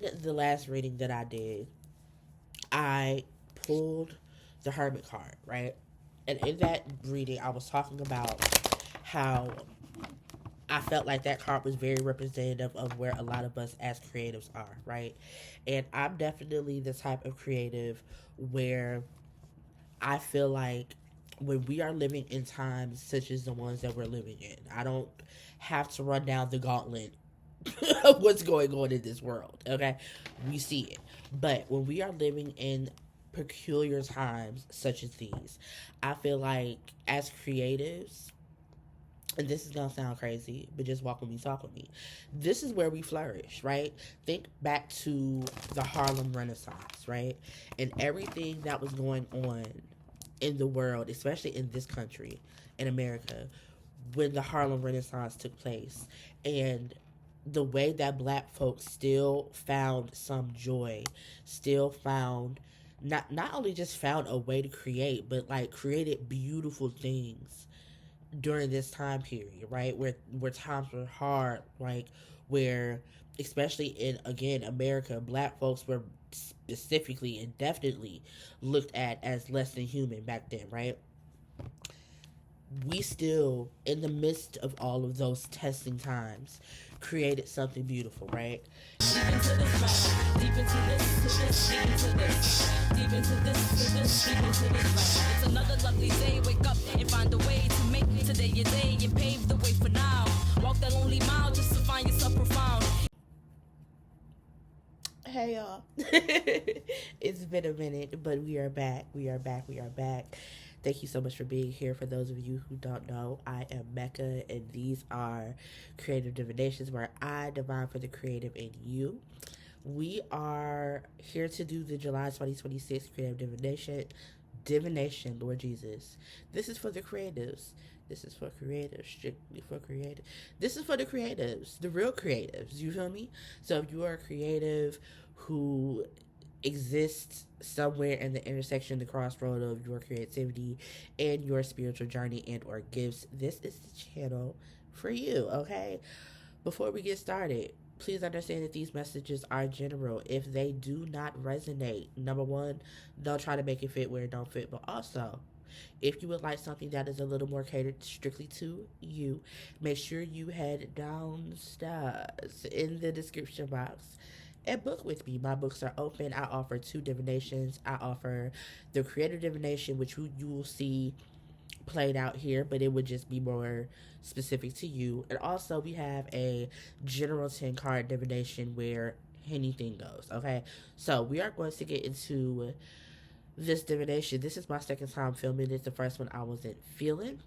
The last reading that I did, I pulled the Hermit card, right? And in that reading, I was talking about how I felt like that card was very representative of where a lot of us as creatives are, right? And I'm definitely the type of creative where I feel like when we are living in times such as the ones that we're living in, I don't have to run down the gauntlet of what's going on in this world. Okay, we see it, but when we are living in peculiar times such as these, I feel like as creatives, and this is gonna sound crazy, but just walk with me, talk with me. This is where we flourish, right? Think back to the Harlem Renaissance, right? And everything that was going on in the world, especially in this country, in America, when the Harlem Renaissance took place. And the way that black folks still found some joy, still found not only just found a way to create, but like created beautiful things during this time period, right? Where times were hard, like where especially in again America, black folks were specifically and definitely looked at as less than human back then, right? We still, in the midst of all of those testing times, created something beautiful, right? Deep into this rap, deep into this, deep into this, deep into this, deep into this rap. It's another lovely day, wake up and find a way to make today your day and pave the way for now. Walk that lonely mile just to find yourself profound. Hey y'all. It's been a minute, but we are back. We are back. We are back. Thank you so much for being here. For those of you who don't know, I am Mecca, and these are Creative Divinations, where I divine for the creative in you. We are here to do the July 2026 Creative Divination. Divination, Lord Jesus. This is for the creatives. This is for creatives, strictly for creative. This is for the creatives, the real creatives. You feel me? So if you are a creative who exists somewhere in the intersection, the crossroad of your creativity and your spiritual journey and or gifts, this is the channel for you, okay? Before we get started, please understand that these messages are general. If they do not resonate, number one, don't try to make it fit where it don't fit. But also, if you would like something that is a little more catered strictly to you, make sure you head downstairs in the description box and book with me. My books are open. I offer two divinations. I offer the creative divination, which you will see played out here, but it would just be more specific to you. And also, we have a general 10 card divination where anything goes. Okay, so we are going to get into this divination. This is my second time filming it. The first one I wasn't feeling,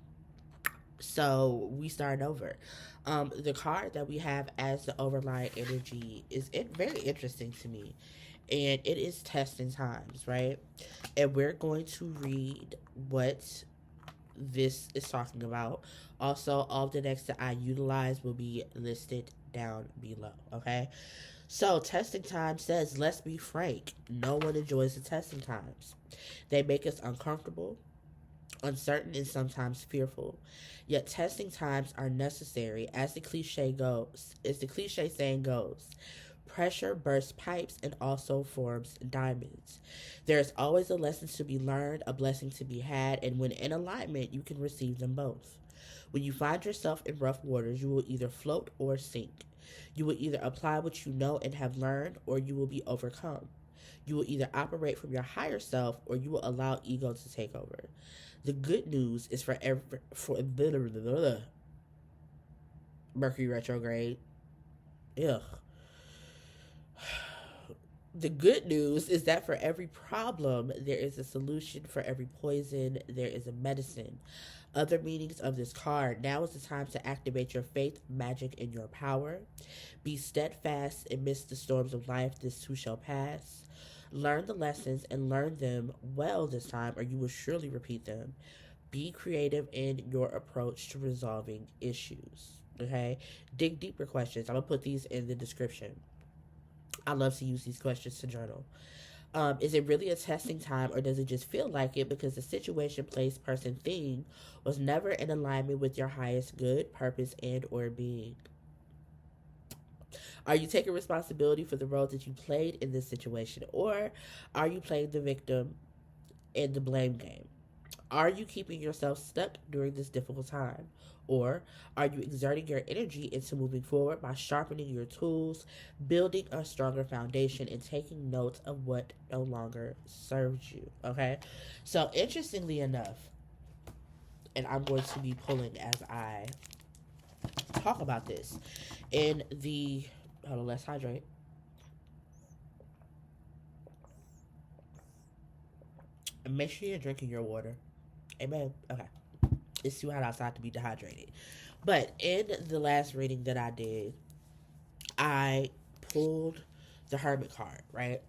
so we start over. The card that we have as the overlying energy is very interesting to me, and it is testing times, right? And we're going to read what this is talking about. Also, all of the decks that I utilize will be listed down below. Okay, so testing time says, let's be frank, no one enjoys the testing times. They make us uncomfortable, uncertain, and sometimes fearful. Yet testing times are necessary, as the cliche saying goes. Pressure bursts pipes and also forms diamonds. There is always a lesson to be learned, a blessing to be had, and when in alignment, you can receive them both. When you find yourself in rough waters, you will either float or sink. You will either apply what you know and have learned, or you will be overcome. You will either operate from your higher self, or you will allow ego to take over. The good news is for Mercury retrograde. Ugh. The good news is that for every problem, there is a solution. For every poison, there is a medicine. Other meanings of this card: now is the time to activate your faith, magic, and your power. Be steadfast amidst the storms of life, this too shall pass. Learn the lessons and learn them well this time, or you will surely repeat them. Be creative in your approach to resolving issues. Okay? Dig deeper questions. I'm going to put these in the description. I love to use these questions to journal. Is it really a testing time, or does it just feel like it because the situation, place, person, thing was never in alignment with your highest good, purpose, and or being? Are you taking responsibility for the role that you played in this situation, or are you playing the victim in the blame game? Are you keeping yourself stuck during this difficult time? Or are you exerting your energy into moving forward by sharpening your tools, building a stronger foundation, and taking notes of what no longer serves you? Okay? So, interestingly enough, and I'm going to be pulling as I talk about this, in the. Hold on, let's hydrate. And make sure you're drinking your water. Amen. Okay. It's too hot outside to be dehydrated. But in the last reading that I did, I pulled the Hermit card, right?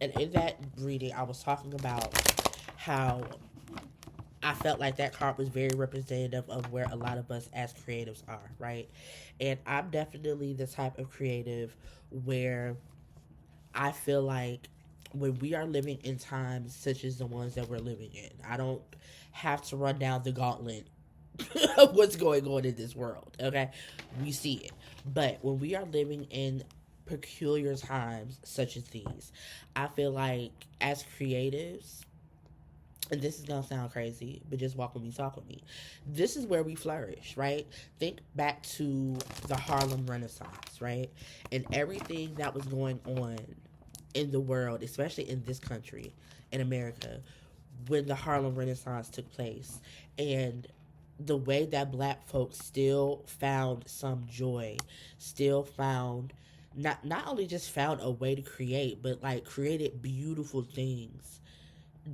And in that reading, I was talking about how I felt like that card was very representative of where a lot of us as creatives are, right? And I'm definitely the type of creative where I feel like when we are living in times such as the ones that we're living in, I don't have to run down the gauntlet of what's going on in this world. Okay, we see it, but when we are living in peculiar times such as these, I feel like as creatives, and this is gonna sound crazy, but just walk with me, talk with me. This is where we flourish, right? Think back to the Harlem Renaissance, right? And everything that was going on in the world, especially in this country, in America, when the Harlem Renaissance took place. And the way that black folks still found some joy, still found not only just found a way to create, but like created beautiful things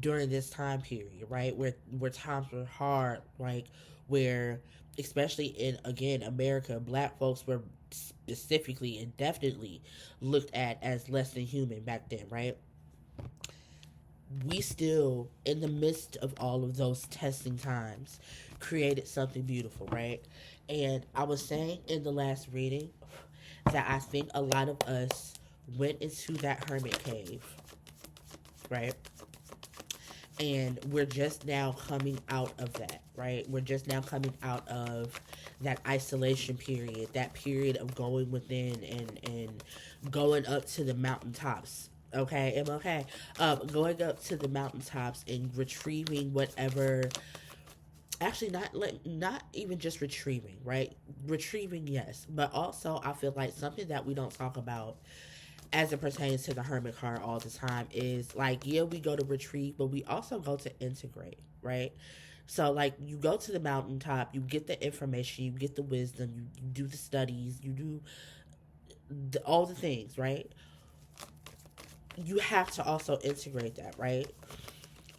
during this time period, right? Where times were hard, like where especially in again America, black folks were specifically and definitely looked at as less than human back then, right? We still, in the midst of all of those testing times, created something beautiful, right? And I was saying in the last reading that I think a lot of us went into that hermit cave, right? And we're just now coming out of that, right? We're just now coming out of that isolation period, that period of going within and going up to the mountaintops. Okay, am okay. Going up to the mountaintops and retrieving whatever. Actually, not even just retrieving, right? Retrieving, yes, but also I feel like something that we don't talk about as it pertains to the hermit card all the time is like, yeah, we go to retrieve, but we also go to integrate, right? So like you go to the mountaintop, you get the information, you get the wisdom, you do the studies, you do all the things, right? You have to also integrate that, right?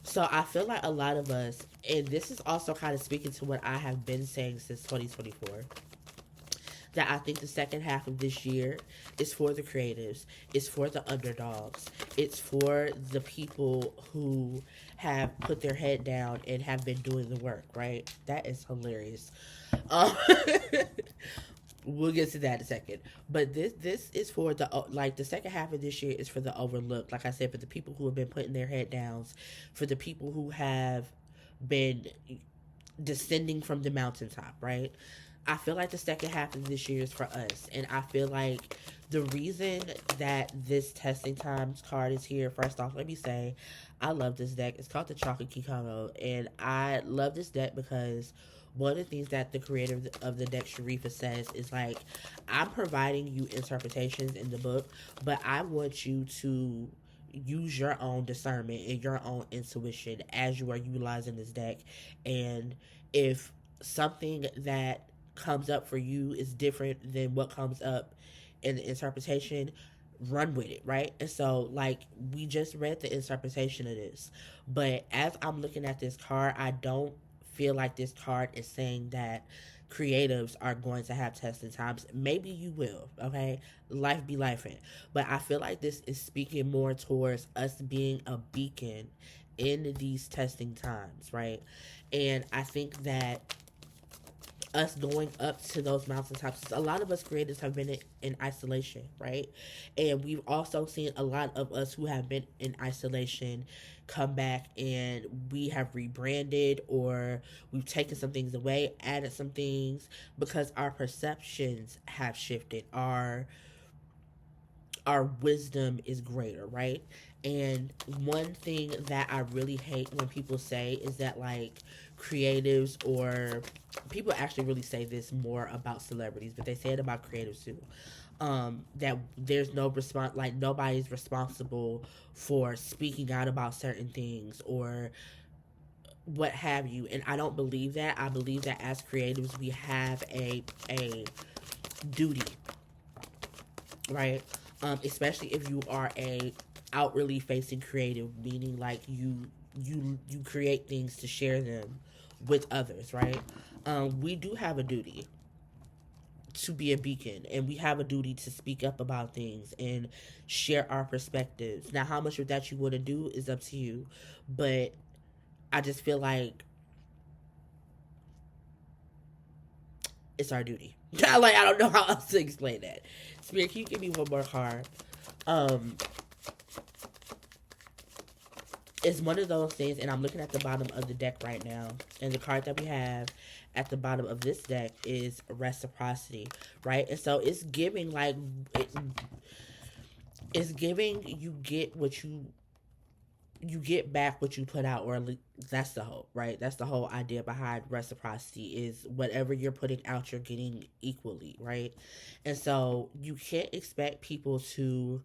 So I feel like a lot of us, and this is also kind of speaking to what I have been saying since 2024, that I think the second half of this year is for the creatives, it's for the underdogs, it's for the people who have put their head down and have been doing the work, right? That is hilarious. Um, we'll get to that in a second. But this is for the like the second half of this year is for the overlooked. Like I said, for the people who have been putting their head downs, for the people who have been descending from the mountaintop, right? I feel like the second half of this year is for us. And I feel like the reason that this testing times card is here, first off, let me say, I love this deck. It's called the Chocolate Kikono. And I love this deck because one of the things that the creator of the deck, Sharifa, says is like, I'm providing you interpretations in the book, but I want you to use your own discernment and your own intuition as you are utilizing this deck. And if something that comes up for you is different than what comes up in the interpretation, run with it, right? And so like we just read the interpretation of this, but as I'm looking at this card, I don't feel like this card is saying that creatives are going to have testing times. Maybe you will, okay? Life be life in. But I feel like this is speaking more towards us being a beacon in these testing times, right? And I think that us going up to those mountaintops, a lot of us creators have been in isolation, right? And we've also seen a lot of us who have been in isolation come back, and we have rebranded or we've taken some things away, added some things because our perceptions have shifted. Our our wisdom is greater, right? And one thing that I really hate when people say is that, like, creatives, or people actually really say this more about celebrities, but they say it about creatives too. That there's no response, like nobody's responsible for speaking out about certain things or what have you. And I don't believe that. I believe that as creatives we have a duty, right? Especially if you are a outwardly facing creative, meaning like you create things to share them with others, right? We do have a duty to be a beacon, and we have a duty to speak up about things and share our perspectives. Now, how much of that you want to do is up to you, but I just feel like it's our duty. Like, I don't know how else to explain that. Spirit, can you give me one more card? Um, it's one of those things, and I'm looking at the bottom of the deck right now, and the card that we have at the bottom of this deck is reciprocity, right? And so it's giving like it's giving, you get what you get back what you put out, or that's the hope, right? That's the whole idea behind reciprocity, is whatever you're putting out you're getting equally, right? And so you can't expect people to,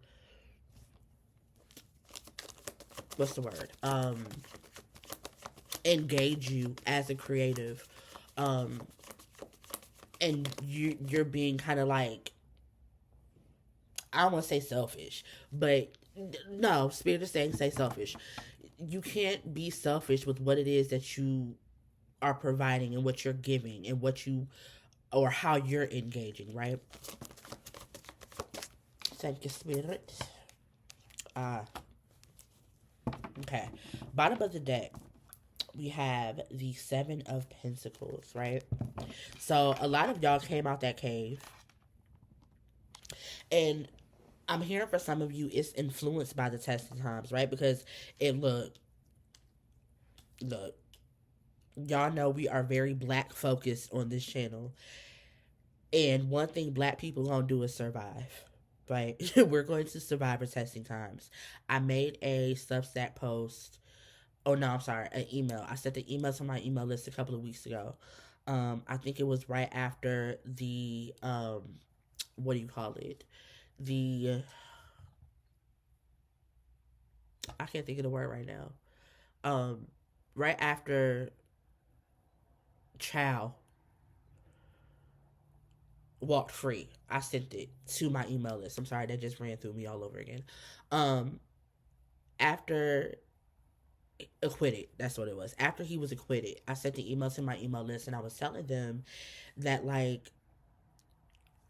what's the word, engage you as a creative, um and you're being kind of like, I don't want to say selfish, but no, spirit is saying say selfish. You can't be selfish with what it is that you are providing and what you're giving and what you, or how you're engaging, right? Thank you, spirit. uh okay, bottom of the deck we have the Seven of Pentacles, right? So a lot of y'all came out that cave, and I'm hearing for some of you it's influenced by the testing times, right? Because it look, y'all know we are very black focused on this channel, and one thing black people gonna do is survive, right? We're going to survive for testing times. I made a Substack post. Oh no, I'm sorry, an email. I sent the email to my email list a couple of weeks ago. I think it was right after the what do you call it? The I can't think of the word right now. Right after Chow walked free, I sent it to my email list. I'm sorry, that just ran through me all over again. Um, After acquitted, that's what it was. After he was acquitted, I sent the email to my email list, and I was telling them that, like,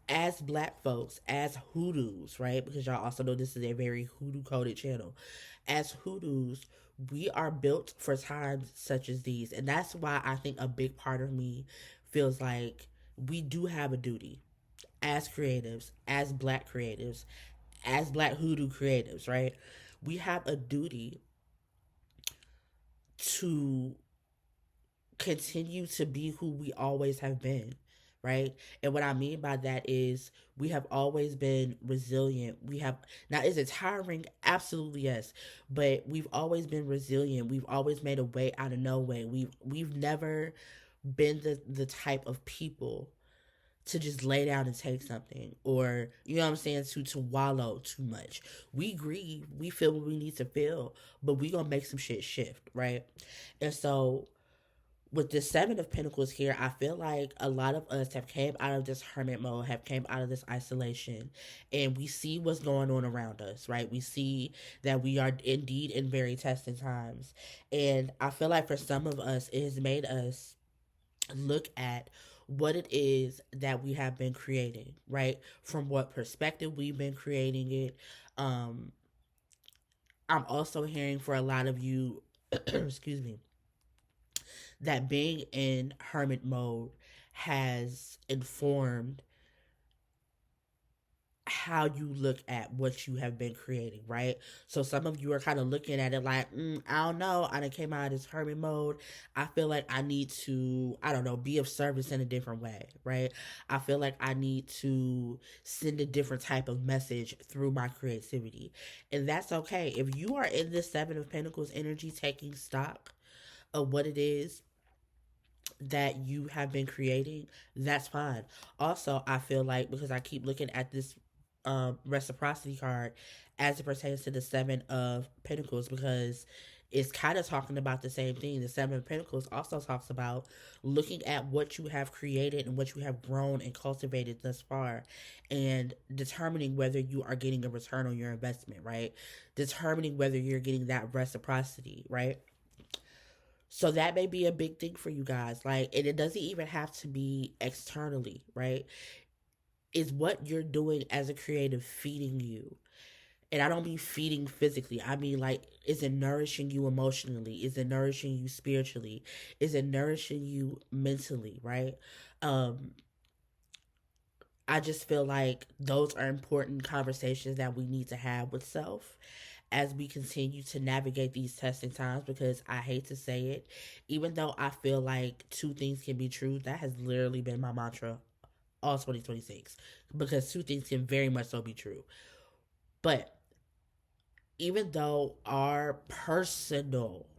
as black folks, as hoodoos, right? Because y'all also know this is a very hoodoo coded channel. As hoodoos, we are built for times such as these. And that's why I think a big part of me feels like we do have a duty as creatives, as black hoodoo creatives, right? We have a duty to continue to be who we always have been, right? And what I mean by that is we have always been resilient. We have, now is it tiring? Absolutely yes. But we've always been resilient. We've always made a way out of no way. We've never been the type of people to just lay down and take something, or you know what I'm saying, to wallow too much. We grieve, we feel what we need to feel, but we gonna make some shit shift, right? And so with the Seven of Pentacles here, I feel like a lot of us have came out of this hermit mode, have came out of this isolation, and we see what's going on around us, right? We see that we are indeed in very testing times. And I feel like for some of us, it has made us look at what it is that we have been creating, right? From what perspective we've been creating it. Um, I'm also hearing for a lot of you, excuse me, that being in hermit mode has informed how you look at what you have been creating, right? So some of you are kind of looking at it like, I don't know, I done came out of this hermit mode. I feel like I need to, I don't know, be of service in a different way, right? I feel like I need to send a different type of message through my creativity. And that's okay. If you are in this Seven of Pentacles energy, taking stock of what it is that you have been creating, that's fine. Also, I feel like, because I keep looking at this reciprocity card as it pertains to the Seven of Pentacles, because it's kind of talking about the same thing. The Seven of Pentacles also talks about looking at what you have created and what you have grown and cultivated thus far, and determining whether you are getting a return on your investment, right? Determining whether you're getting that reciprocity, right? So that may be a big thing for you guys. Like, and it doesn't even have to be externally, right? Is what you're doing as a creative feeding you? And I don't mean feeding physically. I mean, like, is it nourishing you emotionally? Is it nourishing you spiritually? Is it nourishing you mentally, right? Um, I just feel like those are important conversations that we need to have with self as we continue to navigate these testing times, because I hate to say it, even though I feel like two things can be true, that has literally been my mantra all 2026, because two things can very much so be true. But even though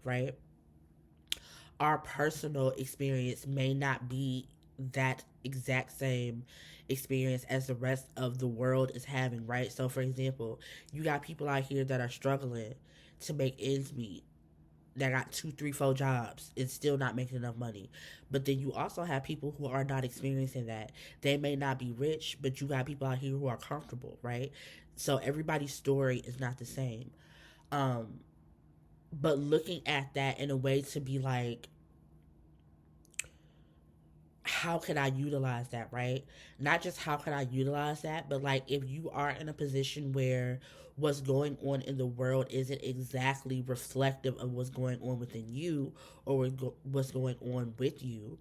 right, our personal experience may not be that exact same experience as the rest of the world is having, right? So, for example, you got people out here that are struggling to make ends meet, that got two, three, four jobs and still not making enough money. But then you also have people who are not experiencing that. They may not be rich, but you got people out here who are comfortable, right? So everybody's story is not the same. Um, but looking at that in a way to be like, how can I utilize that, right? Not just how can I utilize that, but like, if you are in a position where what's going on in the world isn't exactly reflective of what's going on within you, or what's going on with you,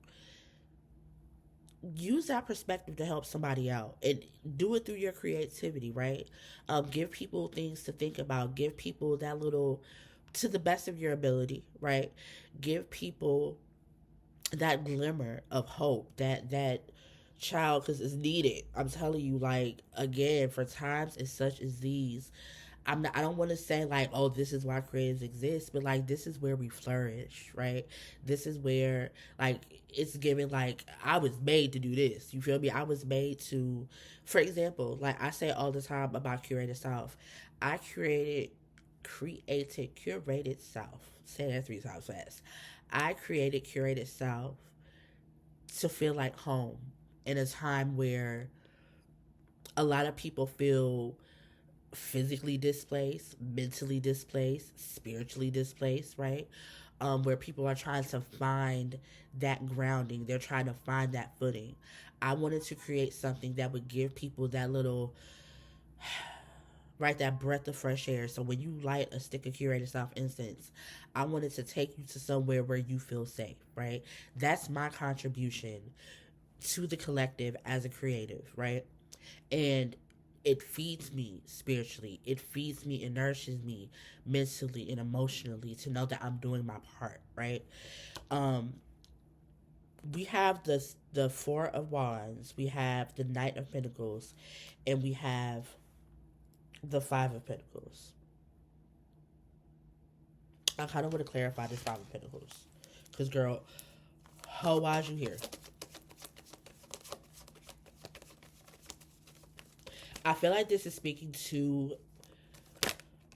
use that perspective to help somebody out, and do it through your creativity, right? Give people things to think about, give people that little, to the best of your ability, right? Give people that glimmer of hope, that child, because it's needed. I'm telling you, like, again, for times as such as these, I don't want to say like, oh, this is why creatives exist, but like, this is where we flourish, right? This is where, like, it's given, like, I was made to do this. You feel me? I was made to, for example, like I say all the time about curated self. I curated self. Say that three times fast. I created curated self to feel like home in a time where a lot of people feel physically displaced, mentally displaced, spiritually displaced, right? Where people are trying to find that grounding, they're trying to find that footing. I wanted to create something that would give people that little, right, that breath of fresh air. So when you light a stick of curated self incense, I wanted to take you to somewhere where you feel safe, right? That's my contribution to the collective as a creative, right? And it feeds me spiritually. It feeds me and nourishes me mentally and emotionally to know that I'm doing my part, right? Um, we have the Four of Wands, we have the Knight of Pentacles, and we have the Five of Pentacles. I kind of want to clarify this Five of Pentacles, because girl, how why'd you here? I feel like this is speaking to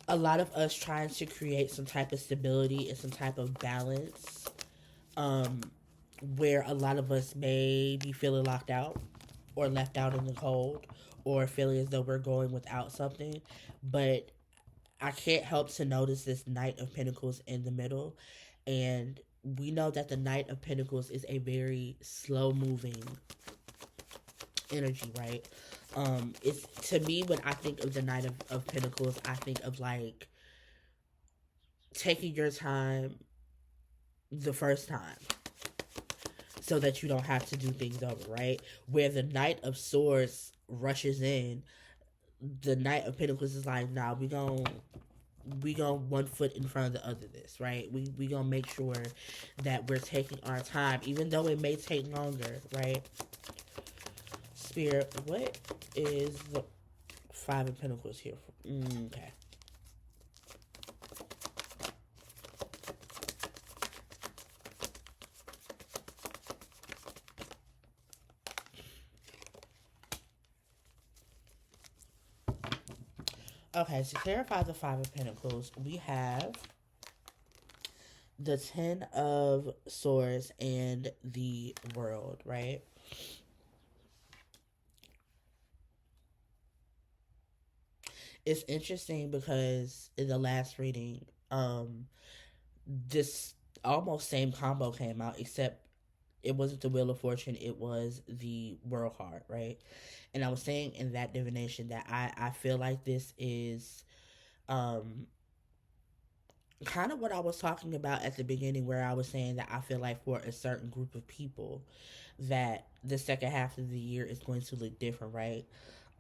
a lot of us trying to create some type of stability and some type of balance, um, where a lot of us may be feeling locked out or left out in the cold, or feeling as though we're going without something. But I can't help to notice this Knight of Pentacles in the middle. And we know that the Knight of Pentacles is a very slow moving energy, right? It's, to me, when I think of the Knight of Pentacles, I think of like taking your time the first time so that you don't have to do things over, right? Where the Knight of Swords rushes in, the Knight of Pentacles is like, nah, we going one foot in front of the other this, right? We gonna make sure that we're taking our time, even though it may take longer, right? Spirit, what is the Five of Pentacles here for? Okay. Okay, to clarify the Five of Pentacles, we have the Ten of Swords and the World, right? It's interesting because in the last reading, this almost same combo came out, except it wasn't the Wheel of Fortune, it was the World card, right? And I was saying in that divination that I feel like this is um kind of what I was talking about at the beginning, where I was saying that I feel like for a certain group of people that the second half of the year is going to look different, right?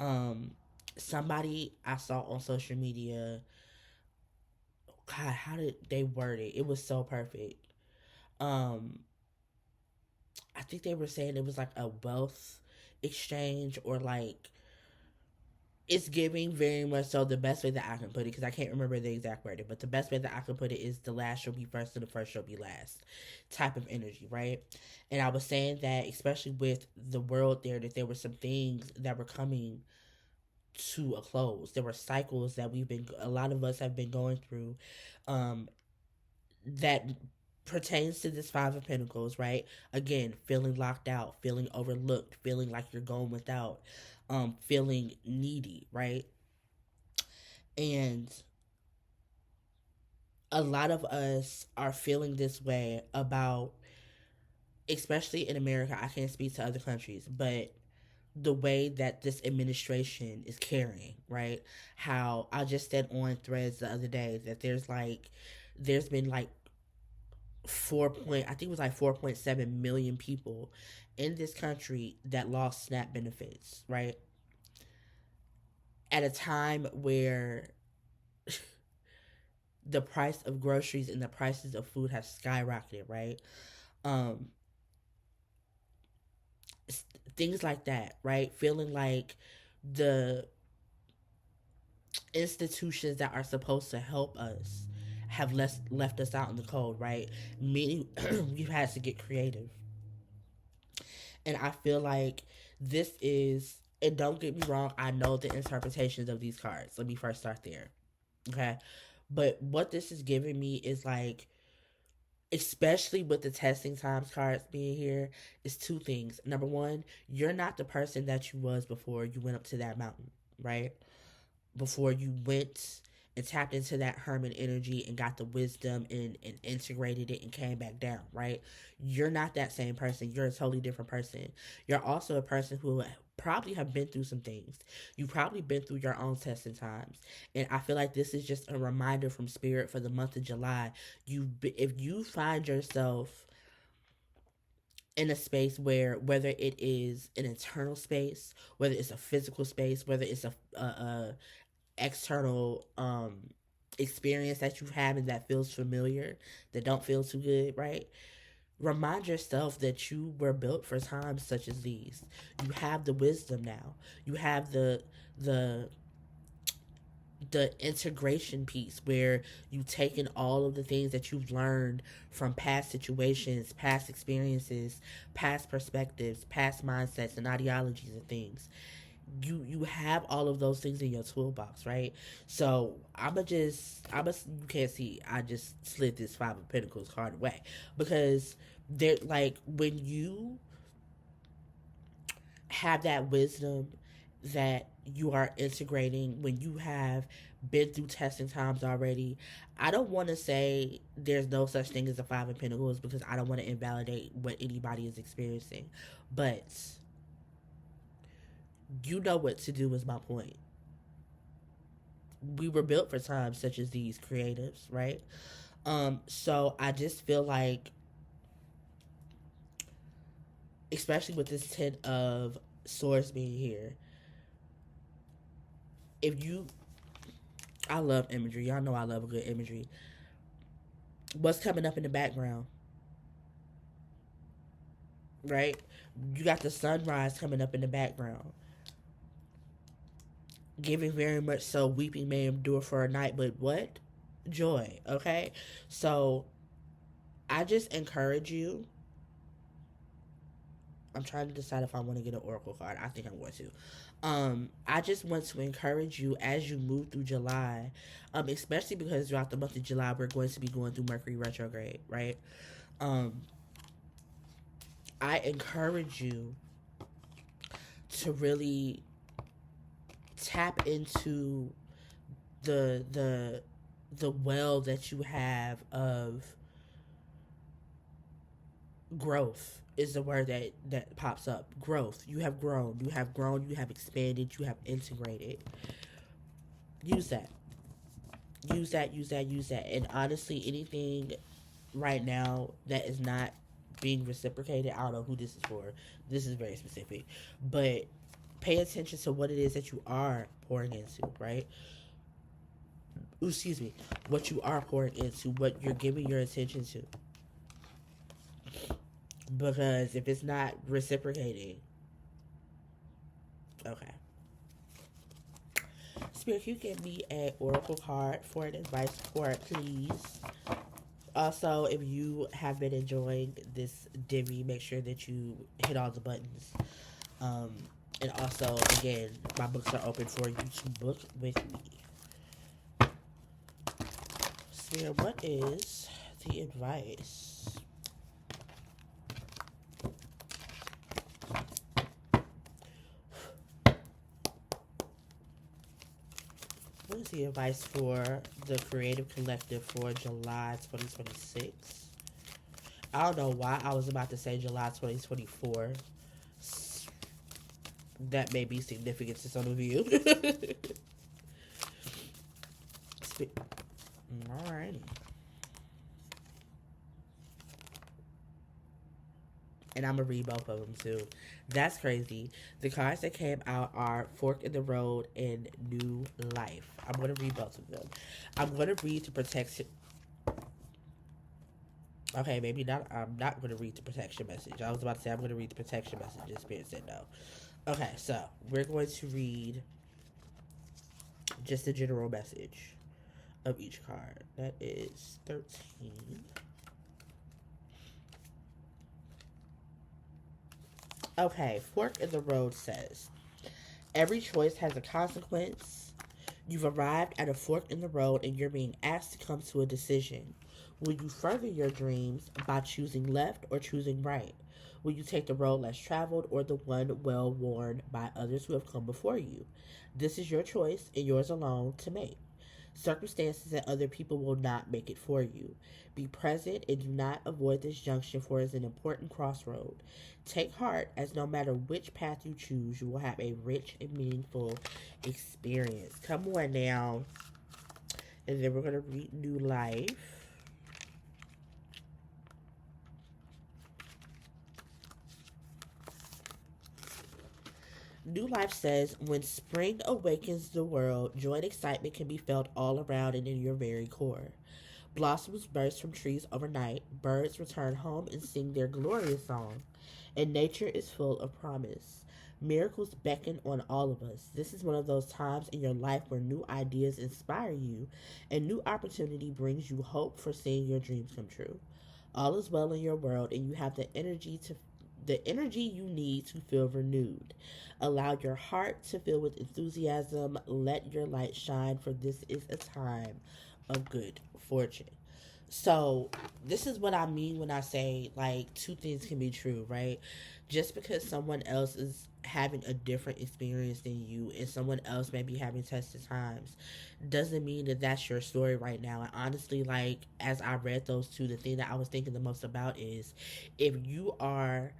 Um, Somebody I saw on social media, God, how did they word it? It was so perfect. Um, I think they were saying it was like a wealth exchange, or like it's giving very much so. The best way that I can put it, because I can't remember the exact wording, but the best way that I can put it is the last shall be first and the first shall be last type of energy, right? And I was saying that, especially with the world there, that there were some things that were coming to a close. There were cycles that a lot of us have been going through, um, that pertains to this Five of Pentacles, right? Again, feeling locked out, feeling overlooked, feeling like you're going without, feeling needy, right? And a lot of us are feeling this way about, especially in America. I can't speak to other countries, but the way that this administration is carrying, right? How I just said on threads the other day that there's been like I think it was like 4.7 million people in this country that lost SNAP benefits, right? At a time where the price of groceries and the prices of food have skyrocketed, right? Um, Things like that, right? Feeling like the institutions that are supposed to help us have left us out in the cold, right? Meaning we've had to get creative. And I feel like this is, and don't get me wrong, I know the interpretations of these cards. Let me first start there. Okay. But what this is giving me is like, especially with the testing times cards being here, is two things. Number one, you're not the person that you was before you went up to that mountain, right? Before you went and tapped into that hermit energy and got the wisdom and integrated it and came back down, right? You're not that same person. You're a totally different person. You're also a person who probably have been through some things. You've probably been through your own testing times. And I feel like this is just a reminder from Spirit for the month of July. If you find yourself in a space where, whether it is an internal space, whether it's a physical space, whether it's a external experience that you have and that feels familiar, that don't feel too good, right? Remind yourself that you were built for times such as these. You have the wisdom now. You have the the integration piece where you've taken all of the things that you've learned from past situations, past experiences, past perspectives, past mindsets and ideologies and things. You have all of those things in your toolbox, right? So you can't see, I just slid this Five of Pentacles card away, because they're like, when you have that wisdom that you are integrating, when you have been through testing times already, I don't want to say there's no such thing as a Five of Pentacles, because I don't want to invalidate what anybody is experiencing, but you know what to do, is my point. We were built for times such as these, creatives, right? So I just feel like, especially with this Ten of Swords being here, If you, I love imagery. Y'all know I love a good imagery. What's coming up in the background, right? You got the sunrise coming up in the background, giving very much so weeping may endure for a night, but what? Joy, okay? So I just encourage you. I'm trying to decide if I want to get an oracle card. I think I'm going to. I just want to encourage you as you move through July, especially because throughout the month of July we're going to be going through Mercury retrograde, right? Um, I encourage you to really tap into the the well that you have of growth is the word that pops up. Growth. You have grown. You have grown. You have expanded. You have integrated. Use that. Use that. Use that. Use that. And honestly, anything right now that is not being reciprocated, I don't know who this is for. This is very specific, but pay attention to what it is that you are pouring into. Right. Ooh, excuse me. What you are pouring into. What you're giving your attention to. Because if it's not reciprocating, okay. Spirit, can you give me an oracle card for an advice for it, please? Also, if you have been enjoying this Divi, make sure that you hit all the buttons. Um, and also, again, my books are open for you to book with me. Spirit, what is the advice? What is the advice for the Creative Collective for July 2026? I don't know why I was about to say July 2024. That may be significant to some of you. Alrighty. And I'm going to read both of them too. That's crazy. The cards that came out are Fork in the Road and New Life. I'm going to read both of them. I'm going to read the protection. Okay, maybe not. I'm not going to read the protection message. I was about to say I'm going to read the protection message. And Spirit said no. Okay, so we're going to read just the general message of each card. That is 13. Okay, Fork in the Road says, every choice has a consequence. You've arrived at a fork in the road and you're being asked to come to a decision. Will you further your dreams by choosing left or choosing right? Will you take the road less traveled or the one well worn by others who have come before you? This is your choice and yours alone to make. Circumstances and other people will not make it for you. Be present and do not avoid this junction, for it is an important crossroad. Take heart, as no matter which path you choose, you will have a rich and meaningful experience. Come on now. And then we're going to read New Life. New Life says, when spring awakens the world, joy and excitement can be felt all around and in your very core. Blossoms burst from trees overnight, birds return home and sing their glorious song, and nature is full of promise. Miracles beckon on all of us. This is one of those times in your life where new ideas inspire you and new opportunity brings you hope for seeing your dreams come true. All is well in your world and you have the energy you need to feel renewed. Allow your heart to fill with enthusiasm. Let your light shine, for this is a time of good fortune. So, this is what I mean when I say, like, two things can be true, right? Just because someone else is having a different experience than you and someone else may be having tested times doesn't mean that that's your story right now. And honestly, like, as I read those two, the thing that I was thinking the most about is if you are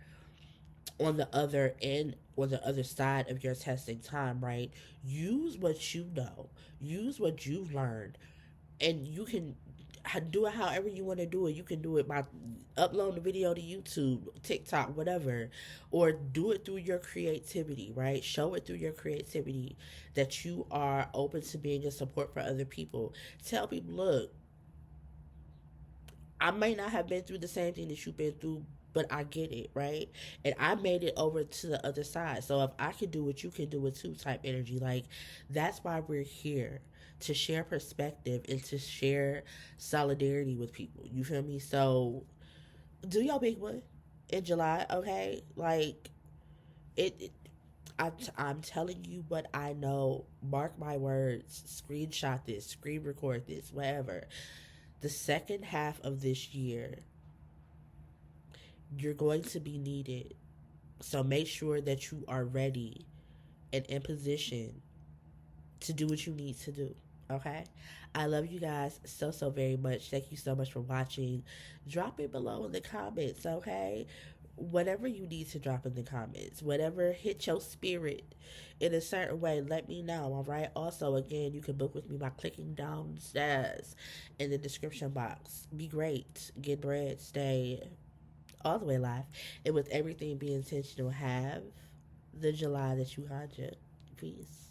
on the other end, on the other side of your testing time, right? Use what you know, use what you've learned, and you can. do it however you want to do it. You can do it by uploading the video to YouTube, TikTok, whatever, or do it through your creativity, right? Show it through your creativity that you are open to being a support for other people. Tell people, look, I may not have been through the same thing that you've been through, but I get it, right? And I made it over to the other side. So if I can do it, you can do it too, type energy. Like, that's why we're here, to share perspective and to share solidarity with people. You feel me? So do your big one in July, okay? Like, it I'm telling you what I know. Mark my words. Screenshot this. Screen record this. Whatever. The second half of this year, you're going to be needed. So make sure that you are ready and in position to do what you need to do. Okay? I love you guys so, so very much. Thank you so much for watching. Drop it below in the comments, okay? Whatever you need to drop in the comments, whatever hit your spirit in a certain way, let me know, all right? Also, again, you can book with me by clicking downstairs in the description box. Be great, get bread, stay all the way live, and with everything being intentional, have the July that you had. Peace.